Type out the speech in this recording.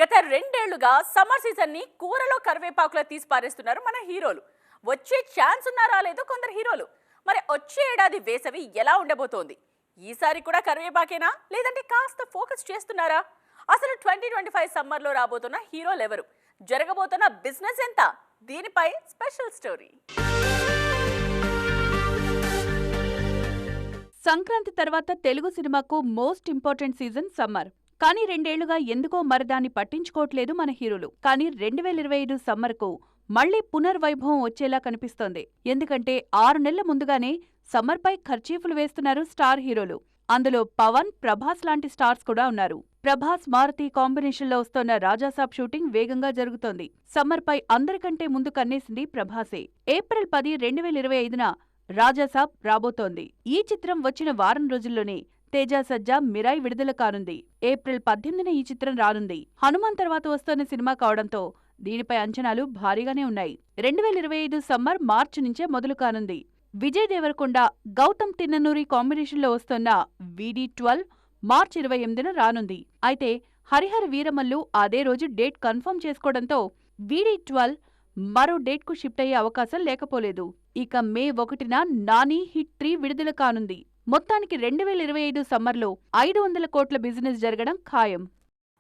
గత రెండేళ్లుగా summer season ని కూరలో కరివేపాకులా తీసి పారేస్తున్నారు మన హీరోలు. వచ్చే ఛాన్స్ ఉన్నారా లేదో కొందరు హీరోలు. మరి వచ్చే ఏడాది వేసవి ఎలా ఉండబోతోంది? ఈసారి కూడా కరివేపాకేనా లేదంటే కాస్త ఫోకస్ చేస్తున్నారా? అసలు 2025 సమ్మర్ లో రాబోతున్న హీరోలు ఎవరు? జరగబోతున్న బిజినెస్ ఎంత? దీనిపై స్పెషల్ స్టోరీ. సంక్రాంతి తర్వాత తెలుగు సినిమాకు మోస్ట్ ఇంపార్టెంట్ సీజన్ సమ్మర్. కానీ రెండేళ్లుగా ఎందుకో మరి దాన్ని పట్టించుకోవట్లేదు మన హీరోలు. కానీ 2025 సమ్మర్కు మళ్లీ పునర్వైభవం వచ్చేలా కనిపిస్తోంది. ఎందుకంటే 6 నెలల ముందుగానే సమ్మర్పై ఖర్చీఫులు వేస్తున్నారు స్టార్ హీరోలు. అందులో పవన్, ప్రభాస్ లాంటి స్టార్స్ కూడా ఉన్నారు. ప్రభాస్, మారుతి కాంబినేషన్లో వస్తోన్న రాజాసాబ్ షూటింగ్ వేగంగా జరుగుతోంది. సమ్మర్పై అందరికంటే ముందు కన్నేసింది ప్రభాసే. ఏప్రిల్ 10, 2025న రాజాసాబ్ రాబోతోంది. ఈ చిత్రం వచ్చిన వారం రోజుల్లోనే తేజ సజ్జా మిరాయ్ విడుదల కానుంది. ఏప్రిల్ 18న ఈ చిత్రం రానుంది. హనుమాన్ తర్వాత వస్తోన్న సినిమా కావడంతో దీనిపై అంచనాలు భారీగానే ఉన్నాయి. 2025 సమ్మర్ మార్చి నుంచే మొదలు కానుంది. విజయ్ దేవరకొండ, గౌతమ్ తిన్ననూరి కాంబినేషన్లో వస్తోన్న VD12 మార్చి 28న రానుంది. అయితే హరిహర వీరమల్లు అదే రోజు డేట్ కన్ఫర్మ్ చేసుకోవడంతో VD12 మరో డేట్కు షిఫ్ట్ అయ్యే అవకాశం లేకపోలేదు. ఇక మే 1న నాని హిట్ 3 విడుదల కానుంది. మొత్తానికి 2025 సమ్మర్లో 500 కోట్ల బిజినెస్ జరగడం ఖాయం.